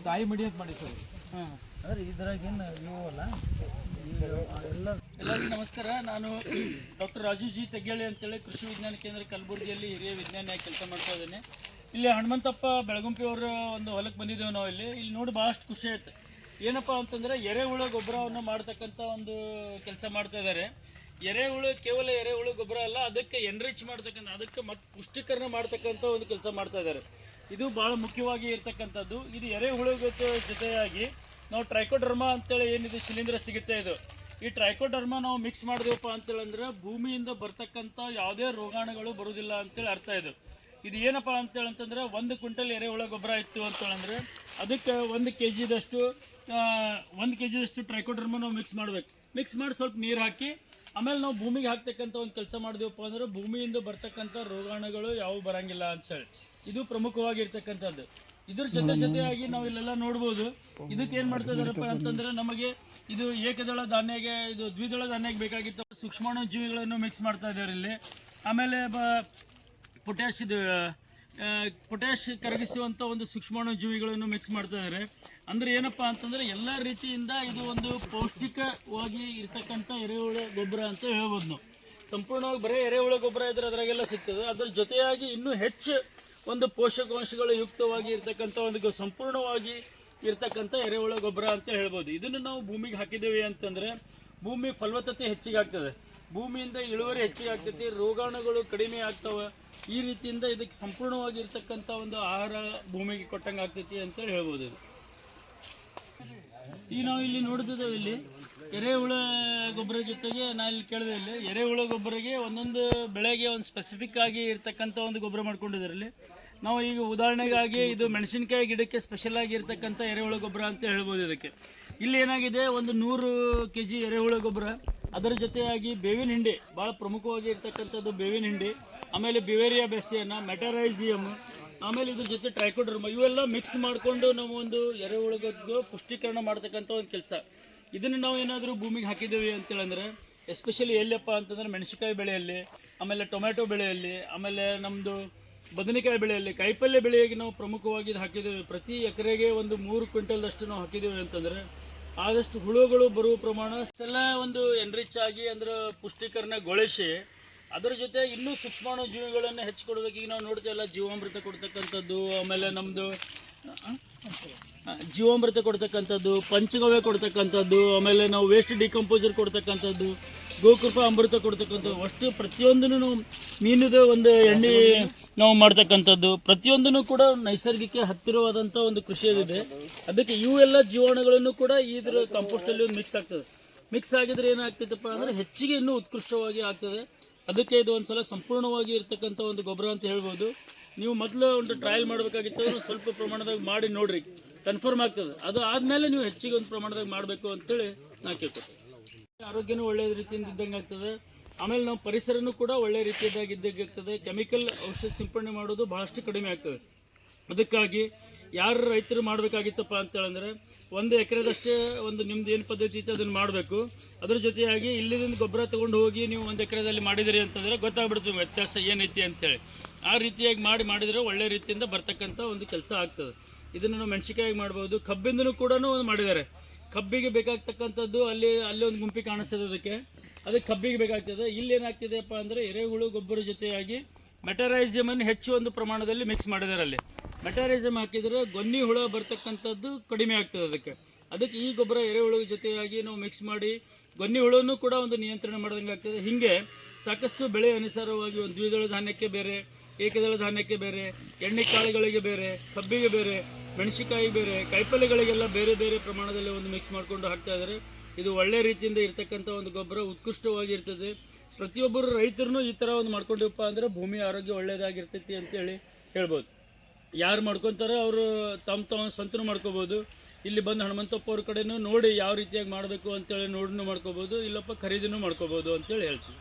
ತಾಯಿ ಮಡಿ ಅಂತ ಮಾಡಿ ಸರ್. ಅಂದ್ರೆ ಇದ್ರಾಗೇನು ಇವು ಅಲ್ಲ ಎಲ್ಲರಿಗೂ ನಮಸ್ಕಾರ. ನಾನು ಡಾಕ್ಟರ್ ರಾಜು ಜಿ ತೆಗ್ಗೇಳಿ ಅಂತೇಳಿ ಕೃಷಿ ವಿಜ್ಞಾನ ಕೇಂದ್ರ ಕಲಬುರಗಿಯಲ್ಲಿ ಹಿರಿಯ ವಿಜ್ಞಾನಿಯಾಗಿ ಕೆಲಸ ಮಾಡ್ತಾ ಇದ್ದೇನೆ. ಇಲ್ಲಿ ಹನುಮಂತಪ್ಪ ಬೆಳಗುಂಪಿ ಅವರ ಒಂದು ಹೊಲಕ್ಕೆ ಬಂದಿದ್ದೇವೆ ನಾವು. ಇಲ್ಲಿ ನೋಡಿ ಭಾಳಷ್ಟು ಖುಷಿ ಆಯ್ತು. ಏನಪ್ಪ ಅಂತಂದರೆ ಎರೆಹುಳು ಗೊಬ್ಬರವನ್ನು ಮಾಡ್ತಕ್ಕಂಥ ಒಂದು ಕೆಲಸ ಮಾಡ್ತಾ ಇದ್ದಾರೆ. ಎರೆಹುಳು ಕೇವಲ ಎರೆಹುಳು ಗೊಬ್ಬರ ಅಲ್ಲ, ಅದಕ್ಕೆ ಎನ್ರಿಚ್ ಮಾಡ್ತಕ್ಕಂಥ, ಅದಕ್ಕೆ ಮತ್ತು ಪುಷ್ಟೀಕರಣ ಮಾಡ್ತಕ್ಕಂಥ ಒಂದು ಕೆಲಸ ಮಾಡ್ತಾ ಇದ್ದಾರೆ. ಇದು ಭಾಳ ಮುಖ್ಯವಾಗಿ ಇರ್ತಕ್ಕಂಥದ್ದು. ಇದು ಎರೆಹುಳು ಜೊತೆಯಾಗಿ ನಾವು ಟ್ರೈಕೋಡರ್ಮಾ ಅಂತೇಳಿ ಏನಿದೆ ಶಿಲೀಂಧ್ರ ಸಿಗುತ್ತೆ, ಈ ಟ್ರೈಕೋಡರ್ಮಾ ನಾವು ಮಿಕ್ಸ್ ಮಾಡಿದೆವಪ್ಪ ಅಂತೇಳಿ ಅಂದ್ರೆ ಭೂಮಿಯಿಂದ ಬರ್ತಕ್ಕಂಥ ಯಾವುದೇ ರೋಗಾಣುಗಳು ಬರುವುದಿಲ್ಲ ಅಂತೇಳಿ ಅರ್ಥ. ಇದು ಏನಪ್ಪ ಅಂತೇಳಂತಂದ್ರೆ 1 ಕ್ವಿಂಟಲ್ ಎರೆಹುಳ ಗೊಬ್ಬರ ಇತ್ತು ಅಂತೇಳಂದ್ರೆ ಅದಕ್ಕೆ 1 kg ದಷ್ಟು ಟ್ರೈಕೋಡರ್ಮಾ ನಾವು ಮಿಕ್ಸ್ ಮಾಡ್ಬೇಕು. ಮಿಕ್ಸ್ ಮಾಡಿ ಸ್ವಲ್ಪ ನೀರು ಹಾಕಿ ಆಮೇಲೆ ನಾವು ಭೂಮಿಗೆ ಹಾಕ್ತಕ್ಕಂಥ ಒಂದು ಕೆಲಸ ಮಾಡಿದೆವಪ್ಪ ಅಂದ್ರೆ ಭೂಮಿಯಿಂದ ಬರ್ತಕ್ಕಂಥ ರೋಗಾಣುಗಳು ಯಾವ ಬರಂಗಿಲ್ಲ ಅಂತೇಳಿ ಇದು ಪ್ರಮುಖವಾಗಿರ್ತಕ್ಕಂಥದ್ದು. ಇದ್ರ ಜೊತೆಯಾಗಿ ನಾವು ಇಲ್ಲೆಲ್ಲ ನೋಡ್ಬೋದು. ಇದಕ್ಕೆ ಏನು ಮಾಡ್ತಾ ಇದ್ದಾರಪ್ಪ ಅಂತಂದ್ರೆ ನಮಗೆ ಇದು ಏಕದಳ ಧಾನ್ಯಗೆ, ಇದು ದ್ವಿದಳ ಧಾನ್ಯಕ್ಕೆ ಬೇಕಾಗಿತ್ತು ಸೂಕ್ಷ್ಮಾಣು ಜೀವಿಗಳನ್ನು ಮಿಕ್ಸ್ ಮಾಡ್ತಾ ಇದ್ದಾರೆ ಇಲ್ಲಿ. ಆಮೇಲೆ ಪೊಟ್ಯಾಶ್ ಕರಗಿಸುವಂಥ ಒಂದು ಸೂಕ್ಷ್ಮಾಣು ಜೀವಿಗಳನ್ನು ಮಿಕ್ಸ್ ಮಾಡ್ತಾ ಇದ್ದಾರೆ. ಅಂದರೆ ಏನಪ್ಪ ಅಂತಂದರೆ ಎಲ್ಲ ರೀತಿಯಿಂದ ಇದು ಒಂದು ಪೌಷ್ಟಿಕವಾಗಿ ಇರ್ತಕ್ಕಂಥ ಎರೆಹುಳ ಗೊಬ್ಬರ ಅಂತ ಹೇಳ್ಬೋದು ನಾವು. ಸಂಪೂರ್ಣವಾಗಿ ಬರೀ ಎರೆಹುಳ ಗೊಬ್ಬರ ಇದ್ರೆ ಅದರಾಗೆಲ್ಲ ಸಿಗ್ತದೆ. ಅದರ ಜೊತೆಯಾಗಿ ಇನ್ನೂ ಹೆಚ್ಚು ಒಂದು ಪೋಷಕಾಂಶಗಳು ಯುಕ್ತವಾಗಿ ಇರ್ತಕ್ಕಂಥ ಒಂದು ಸಂಪೂರ್ಣವಾಗಿ ಇರ್ತಕ್ಕಂಥ ಎರೆಹುಳ ಗೊಬ್ಬರ ಅಂತ ಹೇಳ್ಬೋದು. ಇದನ್ನು ನಾವು ಭೂಮಿಗೆ ಹಾಕಿದ್ದೇವೆ ಅಂತಂದರೆ ಭೂಮಿ ಫಲವತ್ತತೆ ಹೆಚ್ಚಿಗೆ ಆಗ್ತದೆ, ಭೂಮಿಯಿಂದ ಇಳುವರಿ ಹೆಚ್ಚಿಗೆ ಆಗ್ತೈತಿ, ರೋಗಾಣುಗಳು ಕಡಿಮೆ ಆಗ್ತವೆ. ಈ ರೀತಿಯಿಂದ ಇದಕ್ಕೆ ಸಂಪೂರ್ಣವಾಗಿ ಇರ್ತಕ್ಕಂಥ ಒಂದು ಆಹಾರ ಭೂಮಿಗೆ ಕೊಟ್ಟಂಗೆ ಆಗ್ತೈತಿ ಅಂತೇಳಿ ಹೇಳ್ಬೋದು. ಈಗ ನಾವು ಇಲ್ಲಿ ನೋಡಿದ್ದೇವೆ, ಇಲ್ಲಿ ಎರೆಹುಳ ಗೊಬ್ಬರ ಜೊತೆಗೆ ನಾನು ಇಲ್ಲಿ ಕೇಳಿದೆ, ಇಲ್ಲಿ ಎರೆಹುಳ ಗೊಬ್ಬರಗೆ ಒಂದೊಂದು ಬೆಳೆಗೆ ಒಂದು ಸ್ಪೆಸಿಫಿಕ್ ಆಗಿ ಇರ್ತಕ್ಕಂಥ ಒಂದು ಗೊಬ್ಬರ ಮಾಡ್ಕೊಂಡಿದ್ದಾರೆ. ಇಲ್ಲಿ ನಾವು ಈಗ ಉದಾಹರಣೆಗಾಗಿ ಇದು ಮೆಣಸಿನಕಾಯಿ ಗಿಡಕ್ಕೆ ಸ್ಪೆಷಲ್ ಆಗಿ ಇರ್ತಕ್ಕಂಥ ಎರೆಹುಳ ಗೊಬ್ಬರ ಅಂತ ಹೇಳ್ಬೋದು. ಇದಕ್ಕೆ ಇಲ್ಲಿ ಏನಾಗಿದೆ, ಒಂದು 100 kg ಎರೆಹುಳ ಗೊಬ್ಬರ, ಅದರ ಜೊತೆಯಾಗಿ ಬೇವಿನ ಹಿಂಡಿ ಭಾಳ ಪ್ರಮುಖವಾಗಿ ಇರ್ತಕ್ಕಂಥದ್ದು, ಬೇವಿನ ಹಿಂಡಿ, ಆಮೇಲೆ ಬಿವೇರಿಯಾ ಬೆಸ್ಸಿಯನ್ನ, ಮೆಟರೈಸಿಯಮ್, ಆಮೇಲೆ ಇದ್ರ ಜೊತೆ ಟ್ರೈಕೋಡರ್ಮಾ, ಇವೆಲ್ಲ ಮಿಕ್ಸ್ ಮಾಡಿಕೊಂಡು ನಾವು ಒಂದು ಎರೆಹುಳಕ್ಕೆ ಪುಷ್ಟೀಕರಣ ಮಾಡ್ತಕ್ಕಂಥ ಒಂದು ಕೆಲಸ. ಇದನ್ನು ನಾವು ಏನಾದರೂ ಭೂಮಿಗೆ ಹಾಕಿದ್ದೇವೆ ಅಂತೇಳಂದ್ರೆ ಎಸ್ಪೆಷಲಿ ಎಲ್ಲಪ್ಪ ಅಂತಂದ್ರೆ ಮೆಣಸಿನಕಾಯಿ ಬೆಳೆಯಲ್ಲಿ, ಆಮೇಲೆ ಟೊಮ್ಯಾಟೊ ಬೆಳೆಯಲ್ಲಿ, ಆಮೇಲೆ ನಮ್ಮದು ಬದನೆಕಾಯಿ ಬೆಳೆಯಲ್ಲಿ, ಕಾಯಿಪಲ್ಯ ಬೆಳೆಯಾಗಿ ನಾವು ಪ್ರಮುಖವಾಗಿ ಇದು ಹಾಕಿದ್ದೇವೆ. ಪ್ರತಿ ಎಕರೆಗೆ ಒಂದು 3 ಕ್ವಿಂಟಲ್ದಷ್ಟು ನಾವು ಹಾಕಿದ್ದೇವೆ ಅಂತಂದರೆ ಆದಷ್ಟು ಹುಳುಗಳು ಬರುವ ಪ್ರಮಾಣ ಎಲ್ಲ ಒಂದು ಎನ್ರಿಚ್ ಆಗಿ ಅಂದ್ರೆ ಪುಷ್ಟೀಕರಣಗೊಳಿಸಿ ಅದರ ಜೊತೆ ಇನ್ನೂ ಸೂಕ್ಷ್ಮಾಣು ಜೀವಿಗಳನ್ನು ಹೆಚ್ಚು ಕೊಡಬೇಕು. ಈಗ ನಾವು ನೋಡ್ತೀವಲ್ಲ, ಜೀವಾಮೃತ ಕೊಡ್ತಕ್ಕಂಥದ್ದು, ಆಮೇಲೆ ನಮ್ಮದು ಜೀವಾಮೃತ ಕೊಡ್ತಕ್ಕಂಥದ್ದು, ಪಂಚಗವ್ಯ ಕೊಡ್ತಕ್ಕಂಥದ್ದು, ಆಮೇಲೆ ನಾವು ವೇಸ್ಟ್ ಡಿಕಂಪೋಸರ್ ಕೊಡ್ತಕ್ಕಂಥದ್ದು, ಗೋಕೃಪಾ ಅಮೃತ ಕೊಡ್ತಕ್ಕಂಥದ್ದು, ಅಷ್ಟು ಪ್ರತಿಯೊಂದನ್ನು ನಾವು ಮೀನಿದ ಒಂದು ಎಣ್ಣೆ ನಾವು ಮಾಡ್ತಕ್ಕಂಥದ್ದು, ಪ್ರತಿಯೊಂದನ್ನು ಕೂಡ ನೈಸರ್ಗಿಕ ಹತ್ತಿರವಾದಂಥ ಒಂದು ಕೃಷಿಯದಿದೆ. ಅದಕ್ಕೆ ಇವೆಲ್ಲ ಜೀವಾಣುಗಳನ್ನು ಕೂಡ ಇದ್ರ ಕಾಂಪೋಸ್ಟಲ್ಲಿ ಒಂದು ಮಿಕ್ಸ್ ಆಗ್ತದೆ. ಮಿಕ್ಸ್ ಆಗಿದ್ರೆ ಏನಾಗ್ತೈತಪ್ಪ ಅಂದರೆ ಹೆಚ್ಚಿಗೆ ಇನ್ನೂ ಉತ್ಕೃಷ್ಟವಾಗಿ ಆಗ್ತದೆ. ಅದಕ್ಕೆ ಇದು ಒಂದು ಸಲ ಸಂಪೂರ್ಣವಾಗಿ ಇರ್ತಕ್ಕಂಥ ಒಂದು ಗೊಬ್ಬರ ಅಂತ ಹೇಳ್ಬೋದು. ನೀವು ಮೊದಲು ಒಂದು ಟ್ರಯಲ್ ಮಾಡಬೇಕಾಗಿತ್ತು, ಸ್ವಲ್ಪ ಪ್ರಮಾಣದಾಗ ಮಾಡಿ ನೋಡಿರಿ, ಕನ್ಫರ್ಮ್ ಆಗ್ತದೆ. ಅದು ಆದಮೇಲೆ ನೀವು ಹೆಚ್ಚಿಗೆ ಒಂದು ಪ್ರಮಾಣದಾಗ ಮಾಡಬೇಕು ಅಂತೇಳಿ ನಾನು ಕೇಳ್ಕೊತೀನಿ. ಆರೋಗ್ಯನೂ ಒಳ್ಳೆಯ ರೀತಿಯಿಂದ ಇದ್ದಂಗೆ ಆಗ್ತದೆ. ಆಮೇಲೆ ನಾವು ಪರಿಸರನೂ ಕೂಡ ಒಳ್ಳೆಯ ರೀತಿಯಾಗಿ ಇದ್ದಂಗೆ ಆಗ್ತದೆ. ಕೆಮಿಕಲ್ ಔಷಧ ಸಿಂಪಡಣೆ ಮಾಡೋದು ಭಾಳಷ್ಟು ಕಡಿಮೆ ಆಗ್ತದೆ. ಅದಕ್ಕಾಗಿ ಯಾರು ರೈತರು ಮಾಡಬೇಕಾಗಿತ್ತಪ್ಪ ಅಂತೇಳಂದರೆ 1 ಎಕರೆದಷ್ಟೇ ಒಂದು ನಿಮ್ದು ಏನು ಪದ್ಧತಿ ಇತ್ತು ಅದನ್ನು ಮಾಡಬೇಕು. ಅದ್ರ ಜೊತೆಯಾಗಿ ಇಲ್ಲಿಂದ ಗೊಬ್ಬರ ತೊಗೊಂಡು ಹೋಗಿ ನೀವು 1 ಎಕರೆದಲ್ಲಿ ಮಾಡಿದಿರಿ ಅಂತಂದರೆ ಗೊತ್ತಾಗ್ಬಿಡ್ತೀವಿ ವ್ಯತ್ಯಾಸ ಏನೈತಿ ಅಂತೇಳಿ. ಆ ರೀತಿಯಾಗಿ ಮಾಡಿದರೆ ಒಳ್ಳೆ ರೀತಿಯಿಂದ ಬರ್ತಕ್ಕಂಥ ಒಂದು ಕೆಲಸ ಆಗ್ತದೆ. ಇದನ್ನು ನಾವು ಮೆಣಸಿನಕಾಯಿಗೆ ಮಾಡ್ಬೋದು. ಕಬ್ಬಿಂದನೂ ಕೂಡ ಮಾಡಿದ್ದಾರೆ. ಕಬ್ಬಿಗೆ ಬೇಕಾಗ್ತಕ್ಕಂಥದ್ದು ಅಲ್ಲಿ ಒಂದು ಗುಂಪಿ ಕಾಣಿಸ್ತದೆ, ಅದಕ್ಕೆ ಕಬ್ಬಿಗೆ ಬೇಕಾಗ್ತದೆ. ಇಲ್ಲಿ ಏನಾಗ್ತಿದೆಯಪ್ಪ ಅಂದರೆ ಎರೆಹುಳು ಗೊಬ್ಬರ ಜೊತೆಯಾಗಿ ಮೆಟರೈಸಿಯಮನ್ನು ಹೆಚ್ಚು ಒಂದು ಪ್ರಮಾಣದಲ್ಲಿ ಮಿಕ್ಸ್ ಮಾಡಿದ್ದಾರೆ. ಅಲ್ಲಿ ಮೆಟರೈಸಿಯಮ್ ಹಾಕಿದರೆ ಗೊನ್ನಿ ಹುಳ ಬರ್ತಕ್ಕಂಥದ್ದು ಕಡಿಮೆ ಆಗ್ತದೆ. ಅದಕ್ಕೆ ಈ ಗೊಬ್ಬರ ಎರೆಹುಳು ಜೊತೆಯಾಗಿ ನಾವು ಮಿಕ್ಸ್ ಮಾಡಿ ಗೊನ್ನಿ ಹುಳನ್ನು ಕೂಡ ಒಂದು ನಿಯಂತ್ರಣ ಮಾಡ್ದಂಗೆ ಆಗ್ತದೆ. ಹೀಗೆ ಸಾಕಷ್ಟು ಬೆಳೆ ಅನುಸಾರವಾಗಿ ಒಂದು ದ್ವಿದಳ ಧಾನ್ಯಕ್ಕೆ ಬೇರೆ, ಏಕದಳ ಧಾನ್ಯಕ್ಕೆ ಬೇರೆ, ಎಣ್ಣೆ ಕಾಳುಗಳಿಗೆ ಬೇರೆ, ಕಬ್ಬಿಗೆ ಬೇರೆ, ಮೆಣಸಿನಕಾಯಿ ಬೇರೆ, ಕಾಯಿಪಲ್ಯಗಳಿಗೆಲ್ಲ ಬೇರೆ ಬೇರೆ ಪ್ರಮಾಣದಲ್ಲಿ ಒಂದು ಮಿಕ್ಸ್ ಮಾಡಿಕೊಂಡು ಹಾಕ್ತಾ ಇದ್ದಾರೆ. ಇದು ಒಳ್ಳೆ ರೀತಿಯಿಂದ ಇರ್ತಕ್ಕಂಥ ಒಂದು ಗೊಬ್ಬರ, ಉತ್ಕೃಷ್ಟವಾಗಿ ಇರ್ತದೆ. ಪ್ರತಿಯೊಬ್ಬರು ರೈತರು ಈ ಥರ ಒಂದು ಮಾಡ್ಕೊಂಡಿವಪ್ಪ ಅಂದರೆ ಭೂಮಿ ಆರೋಗ್ಯ ಒಳ್ಳೆಯದಾಗಿರ್ತೈತಿ ಅಂತೇಳಿ ಹೇಳ್ಬೋದು. ಯಾರು ಮಾಡ್ಕೊತಾರೆ ಅವರು ತಮ್ಮ ಸ್ವಂತನೂ ಮಾಡ್ಕೋಬೋದು. ಇಲ್ಲಿ ಬಂದು ಹನುಮಂತಪ್ಪ ಅವ್ರ ಕಡೆನೂ ನೋಡಿ ಯಾವ ರೀತಿಯಾಗಿ ಮಾಡಬೇಕು ಅಂತೇಳಿ ನೋಡಿನೂ ಮಾಡ್ಕೋಬೋದು, ಇಲ್ಲಪ್ಪ ಖರೀದಿನೂ ಮಾಡ್ಕೋಬೋದು ಅಂತೇಳಿ ಹೇಳ್ತೀವಿ.